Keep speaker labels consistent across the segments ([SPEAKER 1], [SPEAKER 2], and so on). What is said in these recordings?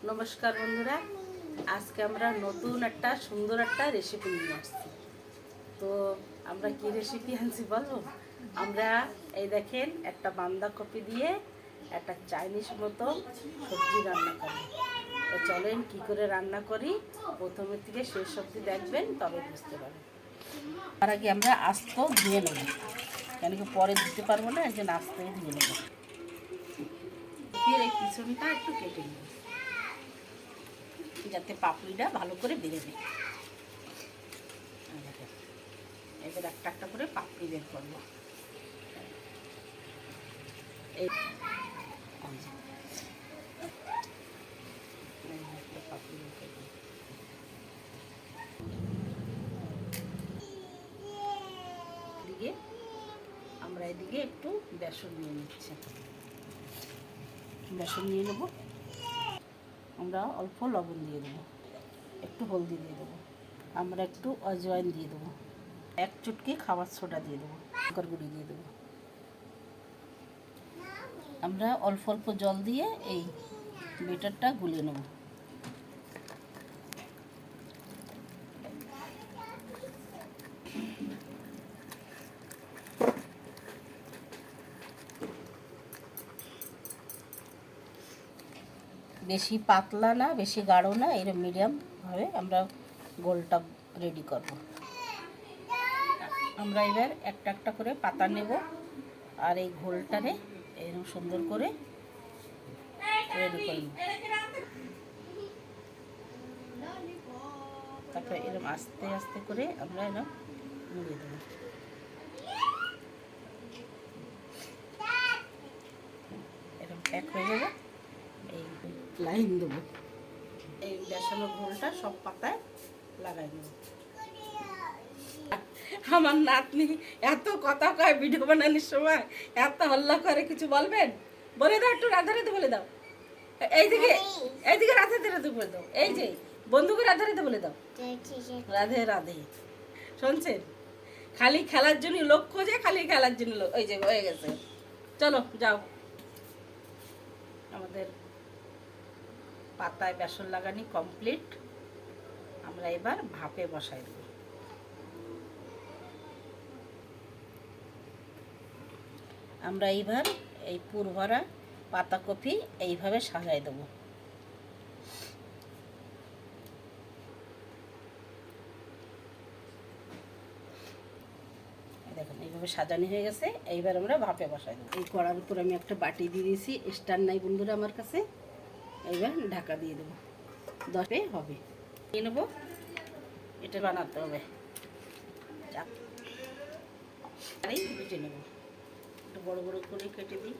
[SPEAKER 1] নমস্কার বন্ধুরা, আজকে আমরা নতুন একটা সুন্দর একটা রেসিপি নিয়ে আসছি। তো আমরা কি রেসিপি আনছি বলবো? আমরা এই দেখেন একটা বাঁধাকপি দিয়ে একটা চাইনিজ মতো সবজি রান্না করি। তো চলেন কি করে রান্না করি, প্রথমের থেকে শেষ অবধি দেখবেন, তবে বুঝতে পারবেন। তার আগে আমরা আস্ত ধুয়ে নেব, কেন কি পরে দিতে পারবো না, একজন আস্তেই ধুয়ে নেব। এই পিছনটা একটু কেটে নেব যাতে পাপড়িটা ভালো করে বেরোবে। এবার একটা একটা করে পাপড়ি বের করবো। এই পাপড়ি বের করবো। এদিকে আমরা এদিকে একটু বেসন নিয়ে নিচ্ছি। বেসন নিয়ে নেবো। আমরা অল্প লবণ দিয়ে দেবো, একটু হলদি দিয়ে দেবো, আমরা একটু অজওয়াইন দিয়ে দেবো, এক চুটকি খাবার সোডা দিয়ে দেবো, লঙ্কার গুঁড়ি দিয়ে দেবো। আমরা অল্প অল্প জল দিয়ে এই বেটারটা গুলিয়ে নেব। বেশি পাতলা না, বেশি গাঢ় না, এরকম মিডিয়ামভাবে আমরা গোলটা রেডি করব। আমরা এবার একটা একটা করে পাতা নেব আর এই ঘোলটারে এরকম সুন্দর করে রেডি করব। তারপরে এরকম আস্তে আস্তে করে আমরা এরকম মুড়িয়ে দেবো। এরকম প্যাক হয়ে যাবে। এই লাইন দেবো, এই বেসনের ঘোলটা সব পাতায় লাগাই দেবো। আমার নাতনি এত কথা কয় ভিডিও বানানোর সময়, এত হল্লা করে, কিছু বলবেন? বলে দাও, একটু রাধে রাধে বলে দাও। এইদিকে এইদিকে রাধে রাধে বলে দাও। এই যে বন্ধুকে রাধে রাধে বলে দাও, রাধে রাধে। শুনছেন? খালি খেলার জন্য লোক খোঁজে, খালি খেলার জন্য লোক। ওই যে হয়ে গেছে, চলো যাও। আমাদের পাতায় বেসন লাগানি কমপ্লিট। আমরা এবার ভাপে বসাই দেব। আমরা এইবার এই পুরভরা পাতাকপি এইভাবে সাজাই দেব। দেখুন এইভাবে সাজানো হয়ে গেছে। এইবার আমরা ভাপে বসাই দেবো। এই কড়ার উপর আমি একটা বাটি দিয়ে দিয়েছি, স্ট্যান্ড নাই বন্ধুরা আমার কাছে। এইবার ঢাকা দিয়ে দেবো, 10 হবে। নিয়ে নেবো, এটা বানাতে হবে। বেটে নেবো, একটু বড় বড় করে কেটে দিই।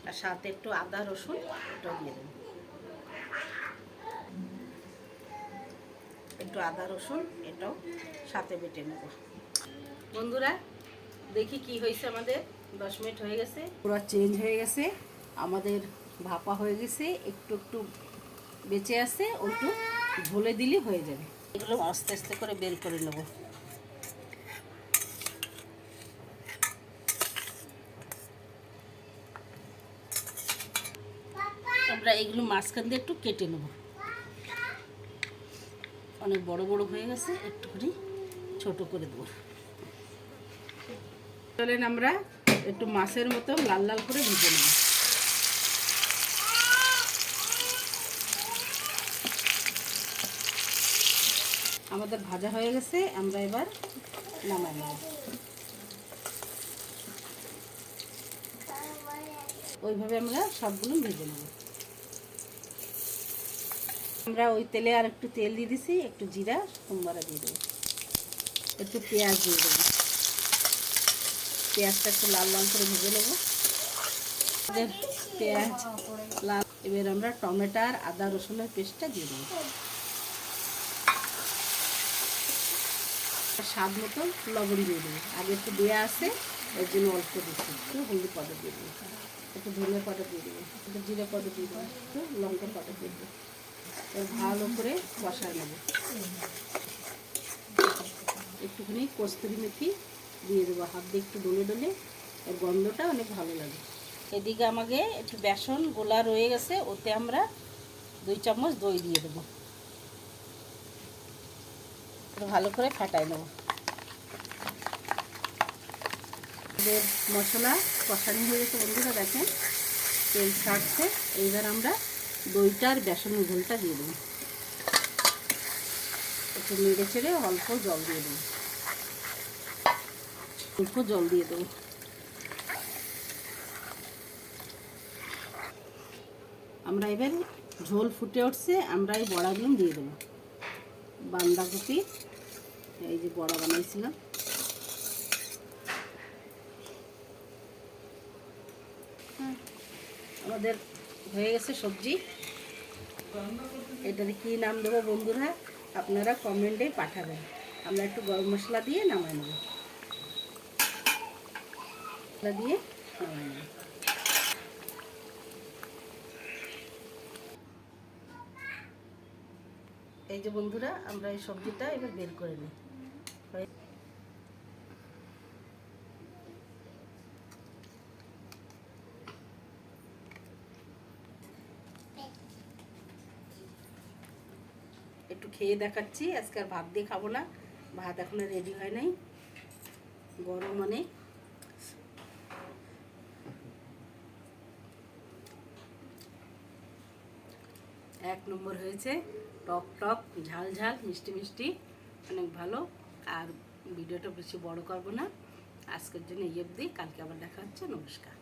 [SPEAKER 1] আর সাথে একটু আদা রসুন এটাও দিয়ে দেবো। একটু আদা রসুন এটাও সাথে বেটে নেব। বন্ধুরা দেখি কি হয়েছে, আমাদের 10 মিনিট হয়ে গেছে, পুরো চেঞ্জ হয়ে গেছে, আমাদের ভাপা হয়ে গেছে। একটু একটু বেঁচে আছে, ওইটু ঝোলে দিলে হয়ে যাবে। এগুলো আস্তে আস্তে করে বের করে নেব। আমরা এগুলো মাঝখান দিয়ে একটু কেটে নেব। অনেক বড় বড় হয়ে গেছে, একটুখানি ছোট করে দেবো। চলেন আমরা একটু মাছের মতো লাল লাল করে ভেজে নেব। আমাদের ভাজা হয়ে গেছে, আমরা এবার নামাই নেব। ওইভাবে আমরা সবগুলো ভেজে নেব। আমরা ওই তেলে আর একটু তেল দিয়ে দিছি, একটু জিরা সোমবারা দিয়ে দেবো, একটু পেঁয়াজ দিয়ে দেবো। পেঁয়াজটা একটু লাল লাল করে ভেজে নেব। পেঁয়াজ লাল, এবার আমরা টমেটো আর আদা রসুনের পেস্টটা দিয়ে দেবো। স্বাদ মতো লবণ দিয়ে দেবো, আগে একটু দেওয়া আছে, এর জন্য অল্প দিচ্ছি। একটু হলদি পাউডার দিয়ে দেবো, একটু ধনিয়া পাউডার দিয়ে দেবো, একটু জিরা পাউডার দিয়ে দেবো, একটু লঙ্কার পাউডার দিয়ে দেবো। ভালো করে কষায় নেব। একটুখানি কস্তুরি মেথি দিয়ে দেবো, হাত দিয়ে একটু ডলে ডলে, এর গন্ধটা অনেক ভালো লাগে। এদিকে আমাকে একটু বেসন গোলা রয়ে গেছে, ওতে আমরা 2 চামচ দই দিয়ে দেবো, ভালো করে ফাটাই নেব। মশলা কষানো হয়ে গেছে বন্ধুরা, দেখেন তেল ছাড়ছে। এইবার আমরা দইটার বেসনের ঘোলটা দিয়ে দেবো, একটু নেড়ে চেড়ে অল্প জল দিয়ে দেবো, অল্প জল দিয়ে দেবো। আমরা এবার ঝোল ফুটে উঠছে, আমরা এই বড়াগুলো দিয়ে দেবো। বাঁধাকপি এই যে বড়া বানাইছিলাম, আমাদের হয়ে গেছে সবজি। এটার কি নাম দেবো বন্ধুরা আপনারা কমেন্টে পাঠাবেন। আমরা একটু গরম মশলা দিয়ে নামাই নেব, দিয়ে নামাই নেব। এই যে বন্ধুরা আমরা এই সবজিটা এবার বের করে নিই। একটু খেয়ে দেখাচ্ছি, আজকে আর ভাত দিয়ে খাবো না, ভাত এখনো রেডি হয় নাই, গরম অনেক। এক নম্বর হয়েছে, টক টক ঝাল ঝাল মিষ্টি মিষ্টি, অনেক ভালো। আর ভিডিওটা বেশি বড় করব না, আজকের জন্য এই অবধি, কালকে আবার দেখা হচ্ছে। নমস্কার।